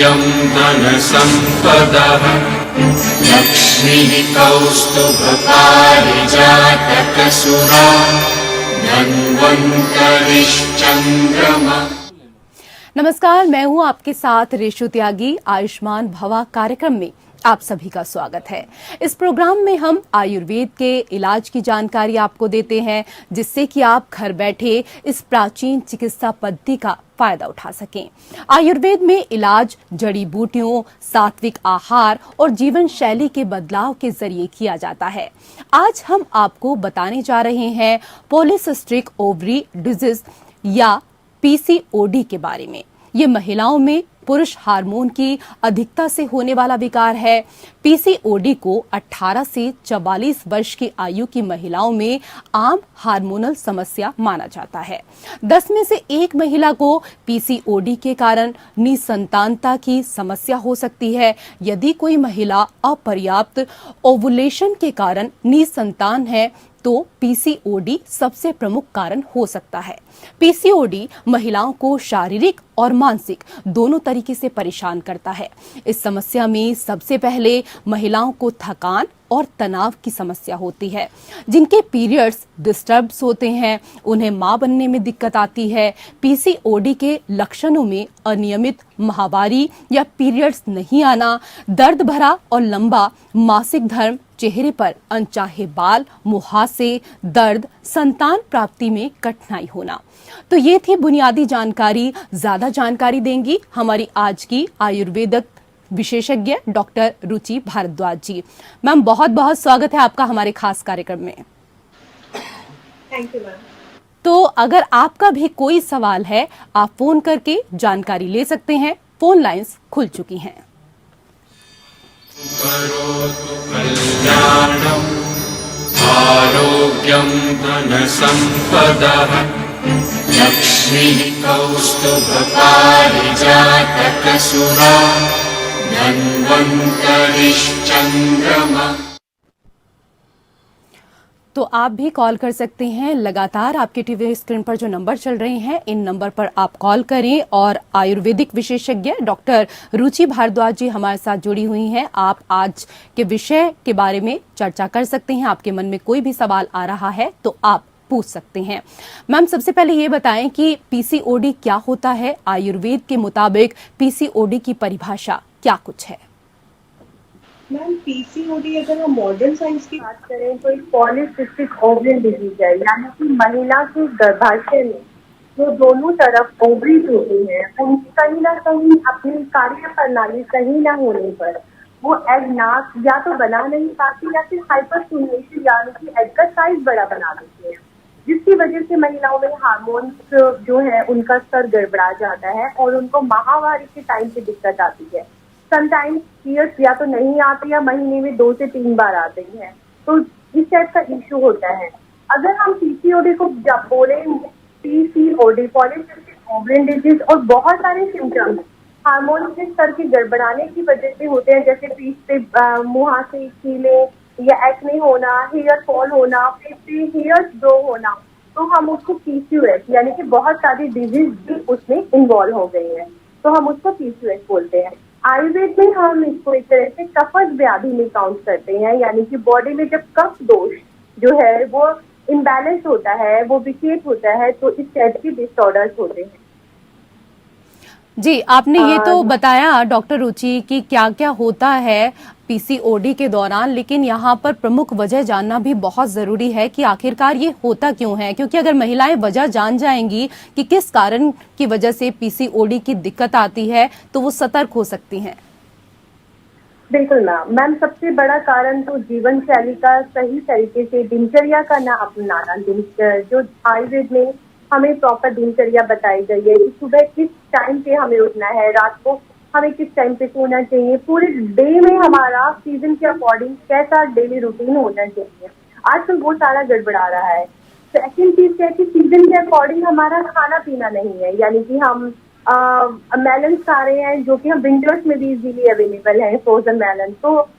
आरोग्यं धनसम्पदः लक्ष्मीः कौस्तुभपारिजातकसुरा धन्वन्तरिश्चन्द्रमा। नमस्कार, मैं हूं आपके साथ रेशु त्यागी। आयुष्मान भवा कार्यक्रम में आप सभी का स्वागत है। इस प्रोग्राम में हम आयुर्वेद के इलाज की जानकारी आपको देते हैं, जिससे कि आप घर बैठे इस प्राचीन चिकित्सा पद्धति का फायदा उठा सकें। आयुर्वेद में इलाज जड़ी बूटियों, सात्विक आहार और जीवन शैली के बदलाव के जरिए किया जाता है। आज हम आपको बताने जा रहे हैं पॉलीसिस्टिक ओवरी डिजीज या पीसीओडी के बारे में। ये महिलाओं में पुरुष हार्मोन की अधिकता से होने वाला विकार है। पीसीओडी को 18 से 44 वर्ष की आयु की महिलाओं में आम हार्मोनल समस्या माना जाता है। 10 में से 1 महिला को पीसीओडी के कारण निसंतानता की समस्या हो सकती है। यदि कोई महिला अपर्याप्त ओवुलेशन के कारण निसंतान है तो पीसीओडी सबसे प्रमुख कारण हो सकता है। पीसीओडी महिलाओं को शारीरिक और मानसिक दोनों तरीके से परेशान करता है। इस समस्या में सबसे पहले महिलाओं को थकान और तनाव की समस्या होती है। जिनके पीरियड्स डिस्टर्ब होते हैं उन्हें मां बनने में दिक्कत आती है। पीसीओडी के लक्षणों में अनियमित माहवारी या पीरियड्स नहीं आना, दर्द भरा और लंबा मासिक धर्म, चेहरे पर अनचाहे बाल, मुहासे, दर्द, संतान प्राप्ति में कठिनाई होना। तो ये थी बुनियादी जानकारी। ज्यादा जानकारी देंगी हमारी आज की आयुर्वेदिक विशेषज्ञ डॉक्टर रुचि भारद्वाज जी। मैम, बहुत बहुत स्वागत है आपका हमारे खास कार्यक्रम में। Thank you ma'am. तो अगर आपका भी कोई सवाल है, आप फोन करके जानकारी ले सकते हैं। फोन लाइंस खुल चुकी हैं। करोतु कल्याणम् आरोग्यं धनसम्पदः लक्ष्मीः कौस्तुभपारिजातकसुरा धन्वन्तरिश्चन्द्रमा। तो आप भी कॉल कर सकते हैं। लगातार आपके टीवी स्क्रीन पर जो नंबर चल रहे हैं, इन नंबर पर आप कॉल करें और आयुर्वेदिक विशेषज्ञ डॉक्टर रुचि भारद्वाज जी हमारे साथ जुड़ी हुई हैं। आप आज के विषय के बारे में चर्चा कर सकते हैं। आपके मन में कोई भी सवाल आ रहा है तो आप पूछ सकते हैं। मैम, सबसे पहले ये बताएं कि पीसीओडी क्या होता है। आयुर्वेद के मुताबिक पीसीओडी की परिभाषा क्या कुछ है? मैम, पीसीओडी अगर हम मॉडर्न साइंस की बात करें तो एक पॉलीसिस्टिक ओवरियन डिजीज है, यानी कि महिला के गर्भाशय में जो दोनों तरफ ओवरीज होती हैं, उनकी कहीं ना कहीं अपनी कार्य प्रणाली सही ना होने पर वो एग नाक या तो बना नहीं पाती या फिर हाइपरस्टिमुलेशन यानी कि एग का साइज बड़ा बना देती है, जिसकी वजह से महिलाओं में हार्मोन्स जो है उनका स्तर गड़बड़ा जाता है और उनको माहवारी के टाइम पे दिक्कत आती है। समटाइम्स पीरियड्स या तो नहीं आते या महीने में 2 से 3 बार आते हैं, तो इस टाइप का इश्यू होता है। अगर हम पीसीओडी को जब बोले पीसीओडी पॉलीसिस्टिक ओवरियन डिजीज और बहुत सारे सिम्टम्स हार्मोन के स्तर के गड़बड़ाने की वजह से होते हैं, जैसे पीठ पे मुहासे, कीले या एक्ने होना, हेयर फॉल होना, फेस पे हेयर्स ग्रो होना, तो हम उसको पीसीओएस यानी कि बहुत सारी डिजीज भी उसमें इन्वॉल्व हो गई है, तो हम उसको पीसीओएस बोलते हैं। आयुर्वेद में हम इसको एक तरह से कफज व्याधि में काउंट करते हैं, यानी कि बॉडी में जब कफ दोष जो है वो इम्बैलेंस होता है, वो विकेट होता है, तो इस टाइप के डिसऑर्डर्स होते हैं। जी, आपने ये तो बताया डॉक्टर रुचि कि क्या क्या होता है पीसीओडी के दौरान, लेकिन यहाँ पर प्रमुख वजह जानना भी बहुत जरूरी है कि आखिरकार ये होता क्यों है, क्योंकि अगर महिलाएं वजह जान जाएंगी कि किस कारण की वजह से पीसीओडी की दिक्कत आती है तो वो सतर्क हो सकती हैं। बिल्कुल मैम, सबसे बड़ा कारण तो जीवन शैली का सही तरीके से दिनचर्या का ना अपनाना। जो आयुर्वेद में हमें प्रॉपर दिनचर्या बताई गई है कि सुबह किस टाइम पे हमें उठना है, रात को हमें किस टाइम पे सोना चाहिए, पूरे डे में हमारा सीजन के अकॉर्डिंग कैसा डेली रूटीन होना चाहिए। आजकल वो सारा गड़बड़ा रहा है। सेकंड चीज क्या है कि सीजन के अकॉर्डिंग हमारा खाना पीना नहीं है, यानी कि हम मेलन खा रहे हैं जो कि हम विंटर्स में भी इजीली अवेलेबल है, फ्रोजन मेलन। तो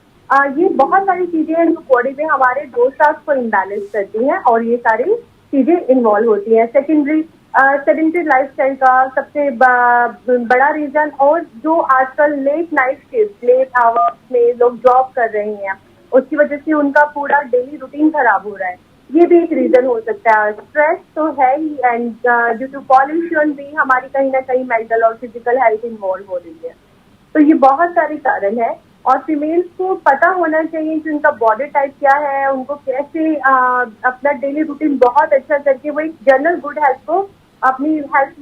ये बहुत सारी चीजें हैं जो बॉडी में हमारे दोष को इम्बैलेंस करती हैं और ये सारी चीजें इन्वॉल्व होती हैं। सेकेंडरी सेडेंटरी लाइफस्टाइल का सबसे बड़ा रीजन, और जो आजकल late night shift, late hours में लोग जॉब कर रहे हैं, उसकी वजह से उनका पूरा डेली रूटीन खराब हो रहा है। ये भी एक रीजन हो सकता है। स्ट्रेस तो है ही, एंड ड्यू टू पॉल्यूशन भी हमारी कहीं ना कहीं मेंटल और फिजिकल हेल्थ इन्वॉल्व हो रही है। तो ये बहुत सारे कारण है, और फीमेल्स को पता होना चाहिए कि उनका बॉडी टाइप क्या है, उनको कैसे अपना डेली रूटीन बहुत अच्छा करके वो एक जनरल गुड हेल्थ को, अपनी हेल्थ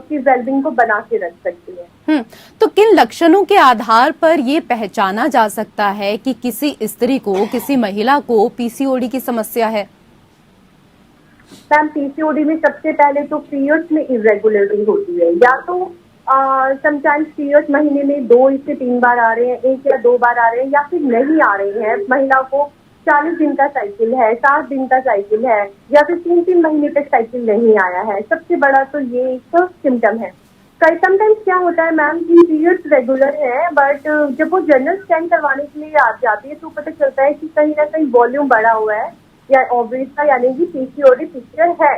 की वेलबींग को बना के रख सकती है। तो किन लक्षणों के आधार पर ये पहचाना जा सकता है कि किसी स्त्री को, किसी महिला को पीसीओडी की समस्या है? मैम, पीसीओडी में सबसे पहले तो पीरियड्स में इरेगुलरिटी होती है, या तो समटाइम्स पीरियड्स महीने में 2 से 3 बार आ रहे हैं, 1 या 2 बार आ रहे हैं, या फिर नहीं आ रहे हैं। महिला को 40 दिन का साइकिल है, 60 दिन का साइकिल है, या फिर 3-3 महीने तक साइकिल नहीं आया है। सबसे बड़ा तो ये एक सिम्टम है। कई समटाइम्स क्या होता है मैम कि पीरियड्स रेगुलर है, बट जब वो जनरल स्कैन करवाने के लिए आ जाती है तो पता चलता है कि कहीं ना कहीं वॉल्यूम बढ़ा हुआ है, या ओवरीज का, यानी कि पीसीओडी पिक्चर है।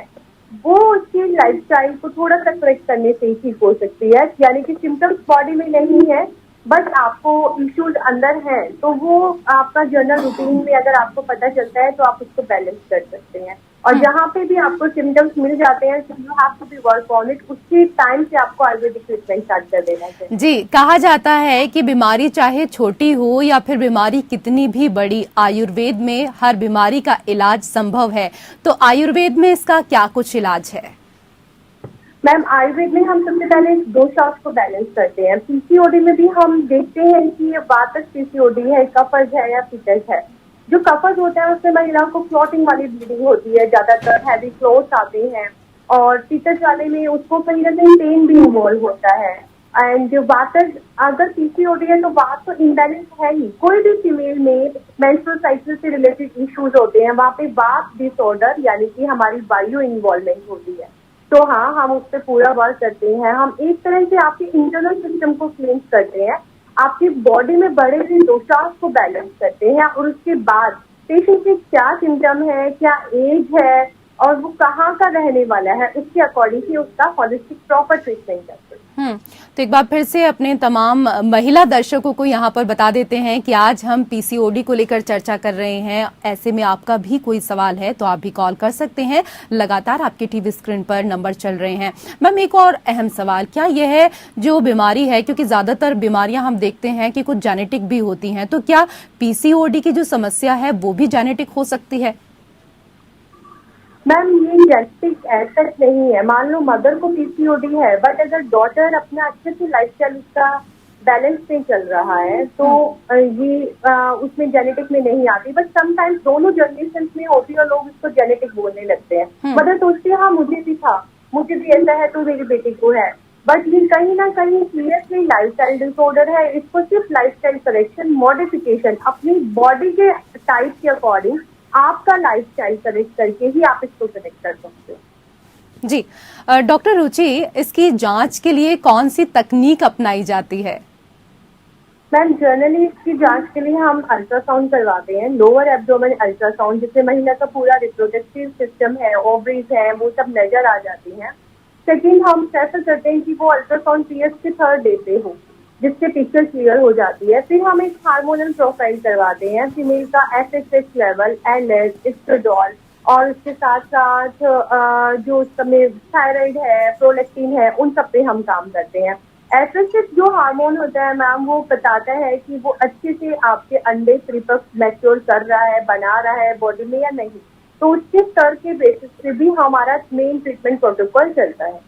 वो उसकी लाइफस्टाइल को थोड़ा सा करेक्ट करने से ही ठीक हो सकती है। यानी कि सिम्टम्स बॉडी में नहीं है, बट आपको इश्यूज अंदर हैं, तो वो आपका जनरल रूटीन में अगर आपको पता चलता है तो आप उसको बैलेंस कर सकते हैं। और जहाँ पे भी आपको सिम्टम्स मिल जाते हैं, you have to be work on it. उसके टाइम से आपको आयुर्वेदिक ट्रीटमेंट स्टार्ट कर देना चाहिए। जी, कहा जाता है कि बीमारी चाहे छोटी हो या फिर बीमारी कितनी भी बड़ी, आयुर्वेद में हर बीमारी का इलाज संभव है। तो आयुर्वेद में इसका क्या कुछ इलाज है? मैम, आयुर्वेद में हम सबसे पहले दोषास को बैलेंस करते हैं। पीसीओडी में भी हम देखते हैं कि ये वातज पीसीओडी है, कफज है या पित्तज है। जो कफज होता है उसमें महिलाओं को क्लॉटिंग वाली ब्लीडिंग होती है, ज्यादातर हैवी क्लोथ्स आते हैं, और पित्तज वाले में उसको कहीं ना कहीं पेन भी इन्वॉल्व होता है। एंड जो वातज, अगर पीसीओडी है तो वात तो इम्बैलेंस है ही। कोई भी फीमेल में मेंस्ट्रुअल साइकिल से रिलेटेड इश्यूज होते हैं, वहाँ पे वात डिसऑर्डर यानी कि हमारी वायु इन्वॉल्वमेंट होती है। तो हाँ, हम उस पर पूरा वर्क करते हैं। हम एक तरह से आपके इंटरनल सिस्टम को क्लींस करते हैं, आपकी बॉडी में बढ़े हुए दोषास को बैलेंस करते हैं, और उसके बाद पेशेंट के क्या सिम्टम है, क्या एज है, और वो कहाँ का रहने वाला है, उसके अकॉर्डिंग ही उसका होलिस्टिक प्रॉपर ट्रीटमेंट करते हैं। तो एक बार फिर से अपने तमाम महिला दर्शकों को यहाँ पर बता देते हैं कि आज हम पीसीओडी को लेकर चर्चा कर रहे हैं। ऐसे में आपका भी कोई सवाल है तो आप भी कॉल कर सकते हैं। लगातार आपके टीवी स्क्रीन पर नंबर चल रहे हैं। मैम, एक और अहम सवाल, क्या यह है जो बीमारी है, क्योंकि ज्यादातर बीमारियां हम देखते हैं कि कुछ जेनेटिक भी होती हैं, तो क्या पीसीओडी की जो समस्या है वो भी जेनेटिक हो सकती है? मैम, ये जेनेटिक ऐसा नहीं है। मान लो मदर को पीसीओडी है, बट अगर डॉटर अपना अच्छे से लाइफस्टाइल उसका बैलेंस नहीं चल रहा है तो ये उसमें जेनेटिक में नहीं आती। बट समटाइम्स दोनों जनरेशन में होती है और लोग इसको जेनेटिक बोलने लगते हैं। मदर सोचती है हाँ मुझे भी था, मुझे भी ऐसा है तो मेरी बेटी को है, बट ये कहीं ना कहीं सीरियसली लाइफस्टाइल डिसऑर्डर है। इसको सिर्फ लाइफस्टाइल करेक्शन, मॉडिफिकेशन, अपनी बॉडी के टाइप के अकॉर्डिंग आपका लाइफस्टाइल करेक्ट करके ही आप इसको करेक्ट कर सकते हो। जी, डॉक्टर रुचि, इसकी जांच के लिए कौन सी तकनीक अपनाई जाती है? मैम, जनरली इसकी जांच के लिए हम अल्ट्रासाउंड करवाते हैं, लोअर एब्डोमेन अल्ट्रासाउंड, जिससे महिला का पूरा रिप्रोडक्टिव सिस्टम है, ओवरीज है, वो सब नजर आ जाती हैं। सेकेंड, हम प्रेफर करते हैं कि वो अल्ट्रासाउंड पीरियड के 3rd डे पे हो, जिससे पिक्चर क्लियर हो जाती है। फिर हम एक हार्मोनल प्रोफाइल करवाते हैं, फीमेल का एफएसएच लेवल, एलएच, एस्ट्राडोल, और उसके साथ साथ जो उसमें थायराइड है, प्रोलैक्टिन है, उन सब पे हम काम करते हैं। एफएसएच जो हार्मोन होता है मैम, वो बताता है कि वो अच्छे से आपके अंडे परिपक्व मैच्योर कर रहा है, बना रहा है बॉडी में या नहीं। तो उसके स्तर के बेसिस पे भी हमारा मेन ट्रीटमेंट प्रोटोकॉल चलता है।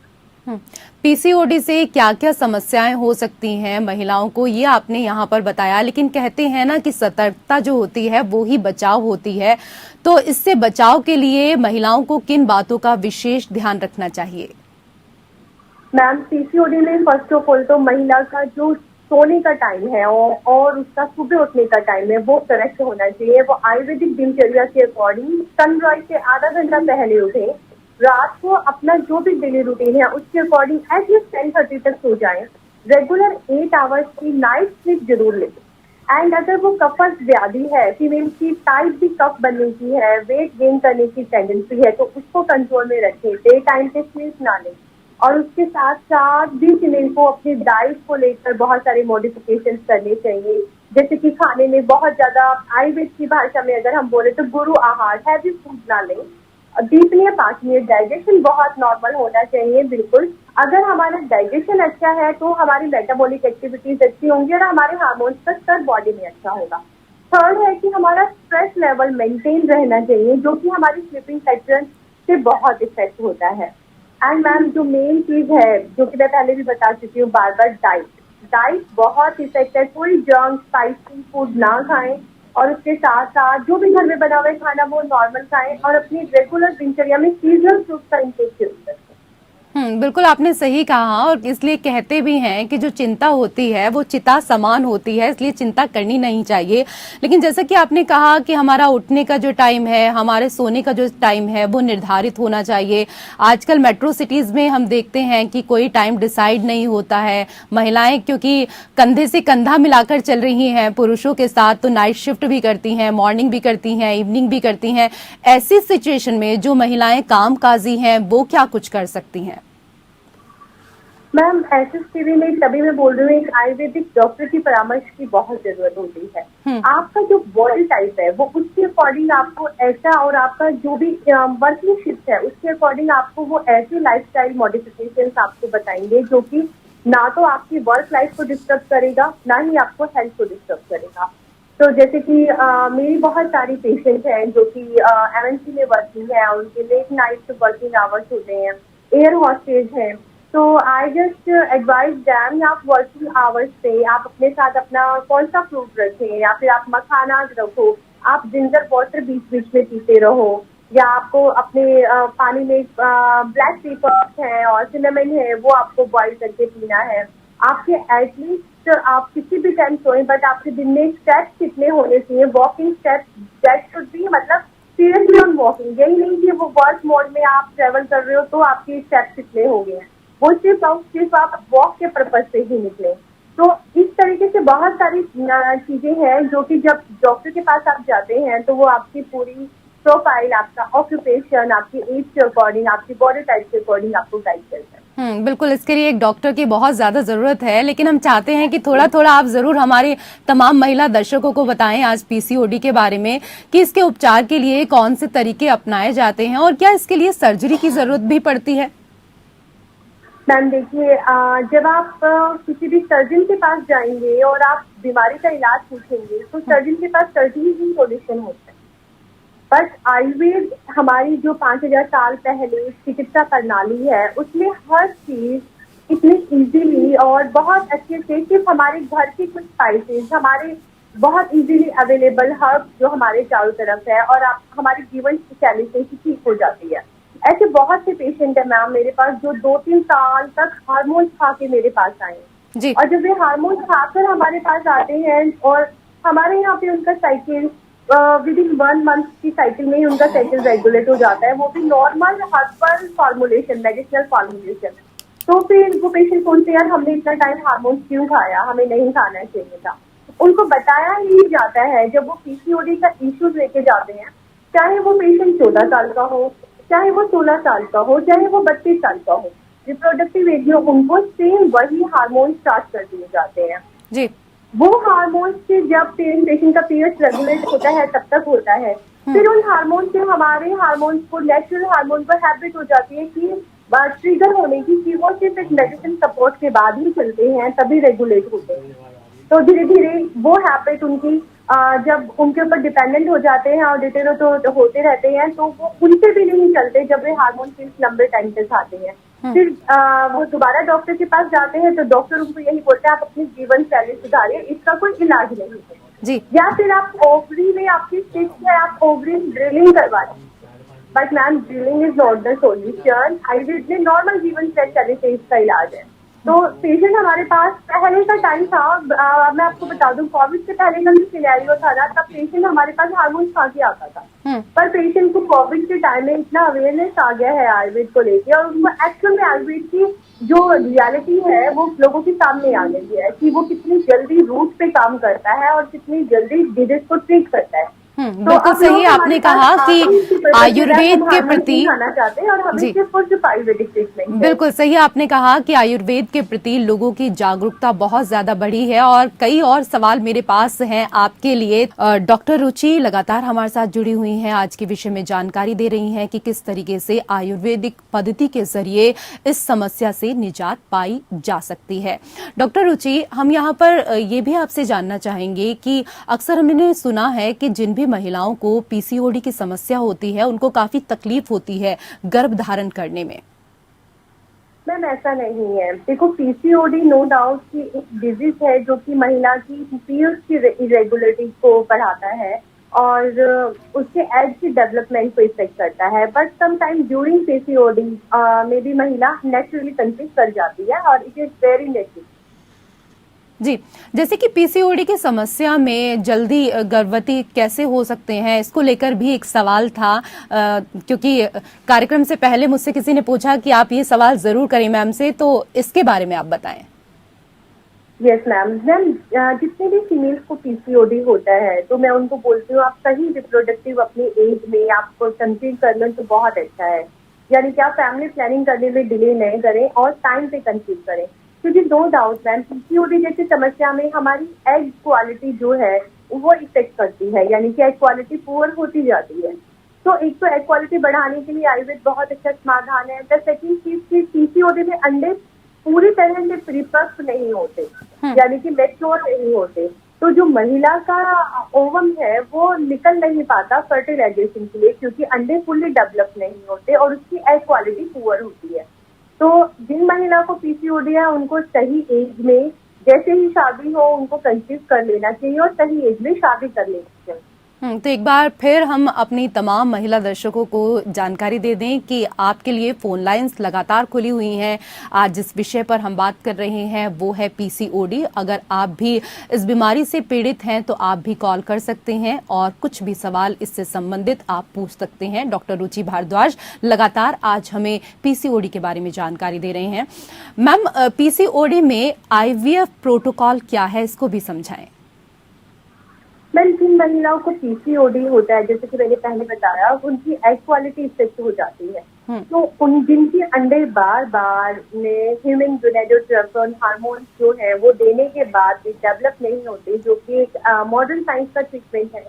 पीसीओडी से क्या क्या समस्याएं हो सकती हैं महिलाओं को, ये आपने यहाँ पर बताया, लेकिन कहते हैं ना कि सतर्कता जो होती है वो ही बचाव होती है। तो इससे बचाव के लिए महिलाओं को किन बातों का विशेष ध्यान रखना चाहिए? मैम, पीसीओडी में फर्स्ट ऑफ ऑल तो महिला का जो सोने का टाइम है और उसका सुबह उठने का टाइम है वो करेक्ट होना चाहिए। वो आयुर्वेदिक दिनचर्या के अकॉर्डिंग सनराइज से आधा घंटा पहले उठे, रात को अपना जो भी डेली रूटीन है उसके अकॉर्डिंग एटलीस्ट 10:30 तक सो जाए। रेगुलर 8 आवर्स की नाइट स्लीप जरूर ले। एंड अगर वो कफज व्याधि है, फीमेल की टाइप भी कफ बनने की है, वेट गेन करने की टेंडेंसी है, तो उसको कंट्रोल में रखें, डे टाइम पे स्लीप ना लें। और उसके साथ साथ भी फीमेल को अपनी डाइट को लेकर बहुत सारे मॉडिफिकेशन करने चाहिए, जैसे कि खाने में बहुत ज्यादा, आयुर्वेद की भाषा में अगर हम बोले तो गुरु आहार, हैवी फूड ना लें, डीपली या 5 मिनट डाइजेशन बहुत नॉर्मल होना चाहिए। बिल्कुल, अगर हमारा डाइजेशन अच्छा है तो हमारी मेटाबॉलिक एक्टिविटीज अच्छी होंगी और हमारे हार्मोन्स का स्तर बॉडी में अच्छा होगा। थर्ड है कि हमारा स्ट्रेस लेवल मेंटेन रहना चाहिए, जो कि हमारी स्लीपिंग पैटर्न से बहुत इफेक्ट होता है। एंड मैम जो मेन चीज है, जो कि मैं पहले भी बता चुकी हूँ बार बार, डाइट बहुत इफेक्ट है। कोई जंक स्पाइसी फूड ना खाएं और उसके साथ साथ जो भी घर में बना हुआ खाना वो नॉर्मल खाएं और अपनी रेगुलर दिनचर्या में सीजनल फ्रूट का इंटेक शुरू करें। बिल्कुल आपने सही कहा, और इसलिए कहते भी हैं कि जो चिंता होती है वो चिता समान होती है, इसलिए चिंता करनी नहीं चाहिए। लेकिन जैसा कि आपने कहा कि हमारा उठने का जो टाइम है, हमारे सोने का जो टाइम है वो निर्धारित होना चाहिए। आजकल मेट्रो सिटीज में हम देखते हैं कि कोई टाइम डिसाइड नहीं होता है। महिलाएं क्योंकि कंधे से कंधा मिलाकर चल रही हैं पुरुषों के साथ, तो नाइट शिफ्ट भी करती हैं, मॉर्निंग भी करती हैं, इवनिंग भी करती हैं। ऐसी सिचुएशन में जो महिलाएं कामकाजी हैं वो क्या कुछ कर सकती हैं? मैम ऐसे स्थिति में तभी मैं बोल रही हूँ, एक आयुर्वेदिक डॉक्टर की परामर्श की बहुत जरूरत होती है। आपका जो बॉडी टाइप है वो उसके अकॉर्डिंग आपको ऐसा, और आपका जो भी वर्किंग शिफ्ट है उसके अकॉर्डिंग आपको वो ऐसे लाइफस्टाइल मॉडिफिकेशंस आपको बताएंगे जो कि ना तो आपकी वर्क लाइफ को डिस्टर्ब करेगा, ना ही आपको हेल्थ को डिस्टर्ब करेगा। तो जैसे कि मेरी बहुत सारी पेशेंट हैं जो कि एमएनसी में वर्किंग है, उनके लेट नाइट वर्किंग आवर्स होते हैं, एयर हॉस्टेज हैं। तो आई जस्ट एडवाइज दैम, आप वर्किंग आवर्स पे आप अपने साथ अपना कौन सा फ्रूट रखें, या फिर आप मखाना रखो, आप जिंजर वाटर बीच बीच में पीते रहो, या आपको अपने पानी में ब्लैक पेपर है और सिनेमन है वो आपको बॉइल करके पीना है। आपके एटलीस्ट आप किसी भी टाइम सोएं, बट आपके दिन में स्टेप्स कितने होने चाहिए, walking steps that should be, मतलब सीरियसली ऑन वॉकिंग, यही नहीं कि वो वर्क मोड में आप ट्रेवल कर रहे हो तो आपके स्टेप्स कितने हो गए हैं, वो सिर्फ आप वॉक के पर्पज से ही निकले। तो इस तरीके से बहुत सारी चीजें हैं जो कि जब डॉक्टर के पास आप जाते हैं तो वो आपकी पूरी प्रोफाइल, आपका ऑक्यूपेशन, आपकी एज के अकॉर्डिंग, आपकी बॉडी टाइप के अकॉर्डिंग आपको गाइड करता है। बिल्कुल, इसके लिए एक डॉक्टर की बहुत ज्यादा जरूरत है, लेकिन हम चाहते हैं कि थोड़ा थोड़ा आप जरूर हमारे तमाम महिला दर्शकों को बताएं आज पीसीओडी के बारे में, कि इसके उपचार के लिए कौन से तरीके अपनाए जाते हैं और क्या इसके लिए सर्जरी की जरूरत भी पड़ती है? मैम देखिए, जब आप किसी भी सर्जन के पास जाएंगे और आप बीमारी का इलाज पूछेंगे तो सर्जन के पास सर्जरी ही सोल्यूशन होता है। बट आयुर्वेद हमारी जो 5000 साल पहले चिकित्सा प्रणाली है उसमें हर चीज इतनी इजीली और बहुत अच्छे से, सिर्फ हमारे घर के कुछ स्पाइसेस, हमारे बहुत इजीली अवेलेबल हर्ब जो हमारे चारों तरफ है, और आप हमारी जीवन शैली से ही ठीक हो जाती है। ऐसे बहुत से पेशेंट है मैम मेरे पास जो 2-3 साल तक हार्मोन्स खा के मेरे पास आए हैं, और जब वे हार्मोन्स खाकर हमारे पास आते हैं और हमारे यहाँ पे उनका साइकिल विद इन 1 मंथ की साइकिल में ही उनका साइकिल रेगुलेट हो जाता है, वो भी normal herbal formulation, medicinal formulation. तो फिर वो पेशेंट बोलते हैं यार हमने इतना टाइम हार्मोन्स क्यों खाया, हमें नहीं खाना चाहिए था। उनको बताया ही जाता है जब वो पीसीओडी का इश्यू लेके जाते हैं, चाहे वो पेशेंट 14 साल का हो, चाहे वो 16 साल का हो, चाहे वो 32 साल का हो, रिप्रोडक्टिव एज में उनको सेम वही हार्मोन स्टार्ट कर दिए जाते हैं जी। वो हार्मोन से जब पेशेंट का पीरियड रेगुलेट होता है तब तक होता है, फिर उन हार्मोन से हमारे हार्मोन्स को, नेचुरल हार्मोन पर हैबिट हो जाती है कि ट्रिगर होने की, कि वो सिर्फ एक मेडिसिन सपोर्ट के बाद ही चलते हैं, तभी रेगुलेट होते हैं। तो धीरे धीरे वो हैबिट उनकी जब उनके ऊपर डिपेंडेंट हो जाते हैं और डिटेल तो होते रहते हैं, तो वो उनसे भी नहीं चलते जब वे हार्मोन पिल्स लंबे टाइम तक खाते हैं। फिर वो दोबारा डॉक्टर के पास जाते हैं तो डॉक्टर उनको यही बोलते हैं आप अपनी जीवन शैली सुधारिए, इसका कोई इलाज नहीं है जी। या फिर आप ओवरी में आपकी सिस्ट है, आप ओवरी ड्रिलिंग करवाएं, but ma'am drilling is not the solution. Ayurveda में नॉर्मल जीवन शैली से इसका इलाज है। तो पेशेंट हमारे पास पहले का टाइम था, मैं आपको बता दूं कोविड से पहले का जो सिनेरियो था ना, तब पेशेंट हमारे पास हार्मोन खा के आता था, पर पेशेंट को कोविड के टाइम में इतना अवेयरनेस आ गया है आयुर्वेद को लेके, और उनको एक्चुअल में आयुर्वेद की जो रियलिटी है वो लोगों के सामने आ गई है कि वो कितनी जल्दी रूट पे काम करता है और कितनी जल्दी डिजीज को ट्रीट करता है। बिल्कुल अब सही लोग आपने हमारे कहा पास कि आते हैं कि आयुर्वेद के हार्मोन प्रति, नहीं खाना चाहते हैं और हमें जी सिर्फ और सिर्फ आयुर्वेदिक ट्रीटमेंट है। बिल्कुल सही आपने कहा कि आयुर्वेद के प्रति लोगों की जागरूकता बहुत ज्यादा बढ़ी है। और कई और सवाल मेरे पास हैं आपके लिए। डॉक्टर रुचि लगातार हमारे साथ जुड़ी हुई हैं, आज के विषय में जानकारी दे रही हैं कि किस तरीके से आयुर्वेदिक पद्धति के जरिए इस समस्या से निजात पाई जा सकती है। डॉक्टर रुचि, हम यहाँ पर ये भी आपसे जानना चाहेंगे कि अक्सर हमने सुना है कि जिन भी महिलाओं को पीसीओडी की समस्या होती है उनको काफी तकलीफ होती है गर्भ धारण करने में। मैम ऐसा नहीं है। देखो, पीसीओडी नो डाउट कि एक डिजीज है जो कि महिला की पीरियड्स की इरेगुलरिटी को बढ़ाता है और उसके एग की डेवलपमेंट को इफेक्ट करता है। But some time during PCOD में भी महिला नेचुरली कंसीव कर जाती है और इट इज वेरी नेचुरल। जी, जैसे कि पीसीओडी की समस्या में जल्दी गर्भवती कैसे हो सकते हैं, इसको लेकर भी एक सवाल था। क्योंकि कार्यक्रम से पहले मुझसे किसी ने पूछा कि आप ये सवाल जरूर करें मैम से, तो इसके बारे में आप बताएं। Yes ma'am. जितने भी फीमेल्स को पीसीओडी होता है तो मैं उनको बोलती हूँ आप सही रिप्रोडक्टिव अपनी एज में आपको कंसीव कर लें तो बहुत अच्छा है। यानी कि आप फैमिली प्लानिंग करने में डिले नहीं करें और टाइम पे कंसीव करें, क्योंकि नो डाउट मैम पीसीओडी जैसी समस्या में हमारी एग क्वालिटी जो है वो इफेक्ट करती है, यानी कि एग क्वालिटी पुअर होती जाती है। तो एक तो एग क्वालिटी बढ़ाने के लिए आयुर्वेद बहुत अच्छा समाधान है। द सेकंड चीज की पीसीओडी में अंडे पूरी तरह से परिपक्व नहीं होते, यानी कि मैच्योर नहीं होते। तो जो महिला का ओवम है वो निकल नहीं पाता फर्टिलाइजेशन के लिए, क्योंकि अंडे फुल्ली डेवलप नहीं होते और उसकी एग क्वालिटी पुअर होती है। तो जिन महिला को पीसीओडी है उनको सही एज में जैसे ही शादी हो उनको कंसीव कर लेना चाहिए और सही एज में शादी कर लेनी चाहिए। तो एक बार फिर हम अपनी तमाम महिला दर्शकों को जानकारी दे दें कि आपके लिए फोन लाइंस लगातार खुली हुई हैं। आज जिस विषय पर हम बात कर रहे हैं वो है पीसीओडी। अगर आप भी इस बीमारी से पीड़ित हैं तो आप भी कॉल कर सकते हैं और कुछ भी सवाल इससे संबंधित आप पूछ सकते हैं। डॉक्टर रुचि भारद्वाज लगातार आज हमें पीसीओडी के बारे में जानकारी दे रहे हैं। मैम, पीसीओडी में आईवीएफ प्रोटोकॉल क्या है, इसको भी समझाएं। मैम, जिन महिलाओं को पीसीओडी होता है जैसे कि मैंने पहले बताया उनकी एग क्वालिटी इफेक्ट हो जाती है। तो उन जिनके अंडे बार बार ह्यूमन गोनेडोट्रोपिन हार्मोन जो है वो देने के बाद भी डेवलप नहीं होते, जो कि एक मॉडर्न साइंस का ट्रीटमेंट है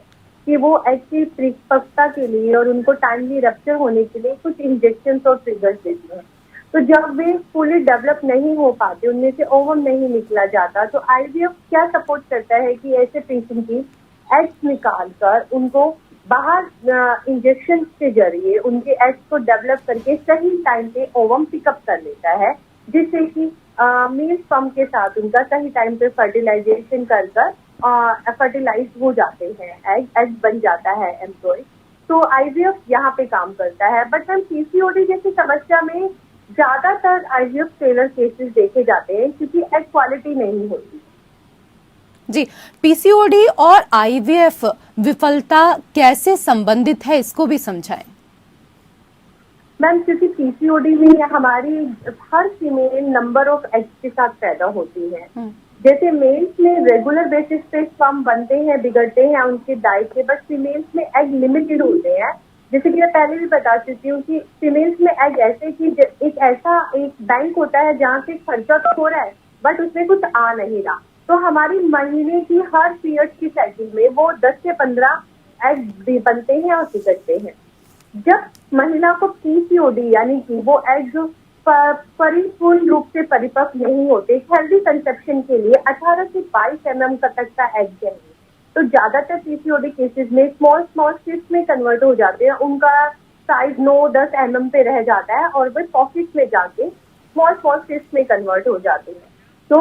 कि वो एग की परिपक्वता के लिए और उनको टाइमली रप्चर होने के लिए कुछ इंजेक्शन और ट्रिगर्स देते हैं। तो जब वे फुली डेवलप नहीं हो पाते, उनमें से ओवम नहीं निकला जाता, तो आईवीएफ क्या सपोर्ट करता है कि ऐसे पेशेंट की एग्स निकाल कर उनको बाहर इंजेक्शन के जरिए उनके एग्स को डेवलप करके सही टाइम पे ओवम पिकअप कर लेता है, जिससे कि मेल स्पर्म के साथ उनका सही टाइम पे फर्टिलाइजेशन कर फर्टिलाइज हो जाते हैं, एग बन जाता है एम्ब्रॉय। तो आईवीएफ यहाँ पे काम करता है। बट हम पीसीओडी जैसी समस्या में ज्यादातर आईवीएफ फेलर केसेस देखे जाते हैं क्योंकि एग क्वालिटी नहीं होती। जी, पीसीओडी और आईवीएफ विफलता कैसे संबंधित है, इसको भी समझाएं। मैम, क्योंकि पीसीओडी में हमारी हर फीमेल नंबर ऑफ एग्स के साथ पैदा होती है। जैसे मेल्स में रेगुलर बेसिस पे स्पर्म बनते हैं, बिगड़ते हैं उनके डाइट से, बट फीमेल्स में एग लिमिटेड होते हैं। जैसे कि मैं पहले भी बता चुकी हूँ कि फीमेल्स में एग ऐसे कि एक बैंक होता है जहाँ से खर्चा तो हो रहा है बट उसमें कुछ आ नहीं रहा। तो हमारी महीने की हर पीरियड की साइकिल में वो 10 से 15 एग बनते हैं और बिगड़ते हैं। जब महिला को पीसीओडी यानी कि वो एग जो परिपूर्ण रूप से परिपक्व नहीं होते, हेल्दी कंसेप्शन के लिए 18 से 22 mm तक का एग चाहिए। तो ज्यादातर पीसीओडी केसेस में स्मॉल सिस्ट में कन्वर्ट हो जाते हैं, उनका साइज 9-10 mm पे रह जाता है और वो पॉकेट में जाके स्मॉल सिस्ट में कन्वर्ट हो जाते हैं। तो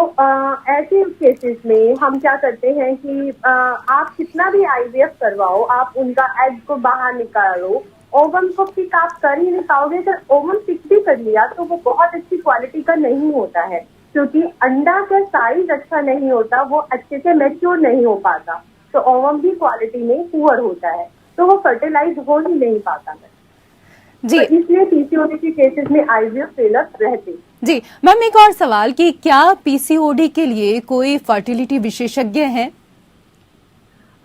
ऐसे केसेस में हम क्या करते हैं कि आप कितना भी आईवीएफ करवाओ, आप उनका एग को बाहर निकालो, ओवम को पिक आप कर ही नहीं पाओगे। अगर ओवम पिक भी कर लिया तो वो बहुत अच्छी क्वालिटी का नहीं होता है, क्योंकि अंडा का साइज अच्छा नहीं होता, वो अच्छे से मैच्योर नहीं हो पाता, तो ओवम भी क्वालिटी में पुअर होता है, तो वो फर्टिलाइज हो ही नहीं पाता है जी। तो इसलिए पीसीओडी के केसेस में आईवीएफ फेलर रहते। जी मैम, एक और सवाल कि क्या पीसीओडी के लिए कोई फर्टिलिटी विशेषज्ञ हैं?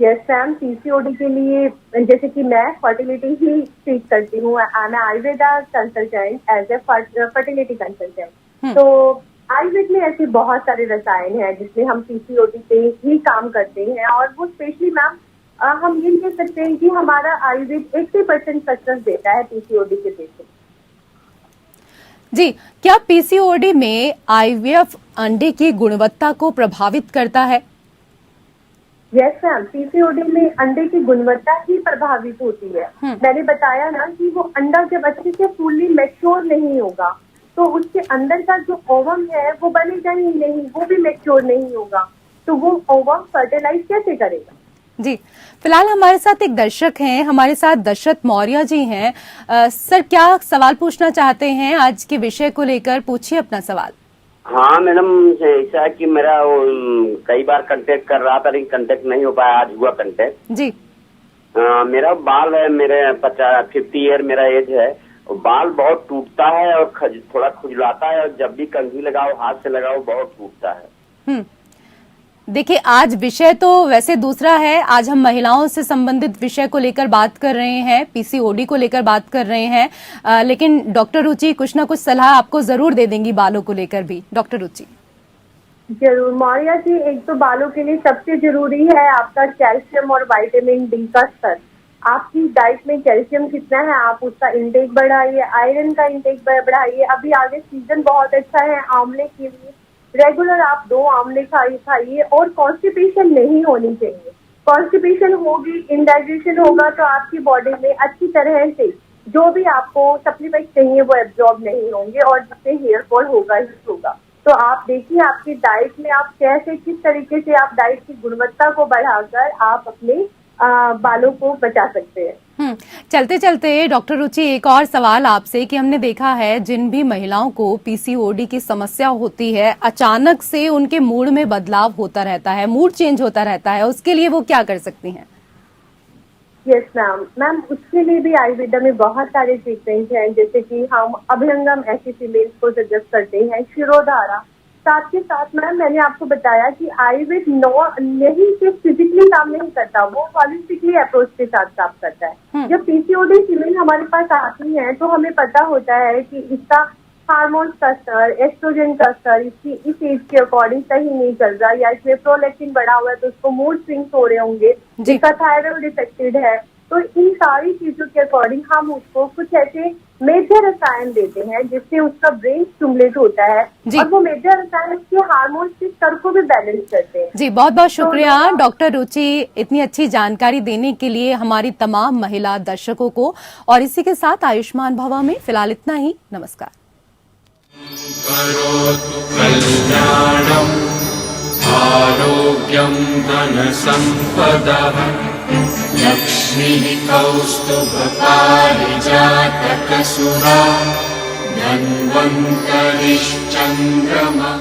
यस मैम, पीसीओडी के लिए जैसे कि मैं फर्टिलिटी ही ट्रीट करती हूँ। I am Ayurveda consultant as a fertility consultant. तो आयुर्वेद में ऐसे बहुत सारे रसायन हैं जिसमें हम पीसीओडी पे ही काम करते हैं, और वो स्पेशली मैम हम ये कह सकते हैं कि हमारा आयुर्वेद 80% सक्सेस देता है पीसीओडी के पेशेंट। जी, क्या पीसीओडी में आईवीएफ अंडे की गुणवत्ता को प्रभावित करता है? यस मैम, पीसीओडी में अंडे की गुणवत्ता ही प्रभावित होती है। मैंने बताया ना कि वो अंडा जब अच्छे से फुल्ली मैच्योर नहीं होगा तो उसके अंदर का जो ओवम है वो बनेगा ही नहीं, वो भी मैच्योर नहीं होगा, तो वो ओवम फर्टिलाइज कैसे करेगा? जी, फिलहाल हमारे साथ एक दर्शक हैं, हमारे साथ दशरथ मौर्य जी हैं। सर, क्या सवाल पूछना चाहते हैं आज के विषय को लेकर? पूछिए अपना सवाल। हाँ मैडम, ऐसा है कि मेरा कई बार कांटेक्ट कर रहा था लेकिन कांटेक्ट नहीं हो पाया, आज हुआ कांटेक्ट जी। मेरा बाल है, मेरे 50 ईयर मेरा एज है, और बाल बहुत टूटता है और थोड़ा खुजलाता है, और जब भी कंघी लगाओ, हाथ से लगाओ, बहुत टूटता है। देखिए, आज विषय तो वैसे दूसरा है। आज हम महिलाओं से संबंधित विषय को लेकर बात कर रहे हैं, पीसीओडी को लेकर बात कर रहे हैं, लेकिन डॉक्टर रुचि कुछ ना कुछ सलाह आपको जरूर दे देंगी बालों को लेकर भी। डॉक्टर रुचि। जरूर मौर्या जी, एक तो बालों के लिए सबसे जरूरी है आपका कैल्शियम और विटामिन डी का स्तर। आपकी डाइट में कैल्शियम कितना है, आप उसका इंटेक बढ़ाइए, आयरन का इंटेक बढ़ाइए। अभी आगे सीजन बहुत अच्छा है आंवले के लिए, रेगुलर आप 2 आंवले खाइए, और कॉन्स्टिपेशन नहीं होनी चाहिए। कॉन्स्टिपेशन होगी, इंडाइजेशन होगा तो आपकी बॉडी में अच्छी तरह से जो भी आपको सप्लीमेंट चाहिए वो एब्जॉर्ब नहीं होंगे, और जिससे हेयर फॉल होगा ही होगा। तो आप देखिए आपकी डाइट में आप कैसे, किस तरीके से आप डाइट की गुणवत्ता को बढ़ाकर आप अपने बालों को बचा सकते हैं। चलते चलते डॉक्टर रुचि, एक और सवाल आपसे कि हमने देखा है जिन भी महिलाओं को पीसीओडी की समस्या होती है, अचानक से उनके मूड में बदलाव होता रहता है, मूड चेंज होता रहता है, उसके लिए वो क्या कर सकती हैं? यस मैम, उसके लिए भी आयुर्वेदा में बहुत सारे ट्रीटमेंट हैं, जैसे कि हम अभ्यंगम ऐसी फीमेल्स को सजेस्ट करते हैं, शिरोधारा। साथ के साथ मैम मैंने आपको बताया कि आयुर्वेद नहीं सिर्फ फिजिकली काम नहीं करता, वो हॉलिस्टिकली अप्रोच के साथ काम करता है। जब पीसीओडी फीमेल हमारे पास आती है तो हमें पता होता है कि इसका हार्मोन्स का स्तर, एस्ट्रोजन का स्तर इसकी इस एज के अकॉर्डिंग सही नहीं चल रहा, या इसमें प्रोलैक्टिन बढ़ा हुआ है तो उसको मूड स्विंग्स हो रहे होंगे, इसका थायराइड इफेक्टेड है। तो इन सारी चीजों के अकॉर्डिंग हम उसको कुछ ऐसे मेजर रसायन देते हैं जिससे उसका ब्रेन स्टिमुलेट होता है, और वो मेजर रसायन उसके हार्मोन्स के स्तर को भी बैलेंस करते हैं। जी, बहुत बहुत शुक्रिया डॉक्टर रुचि इतनी अच्छी जानकारी देने के लिए हमारी तमाम महिला दर्शकों को। और इसी के साथ आयुष्मान भवा में फिलहाल इतना ही। नमस्कार। करोतु कल्याणम् आरोग्यं धनसम्पदः लक्ष्मीः कौस्तुभपारिजातकसुरा धन्वन्तरिश्चन्द्रमा।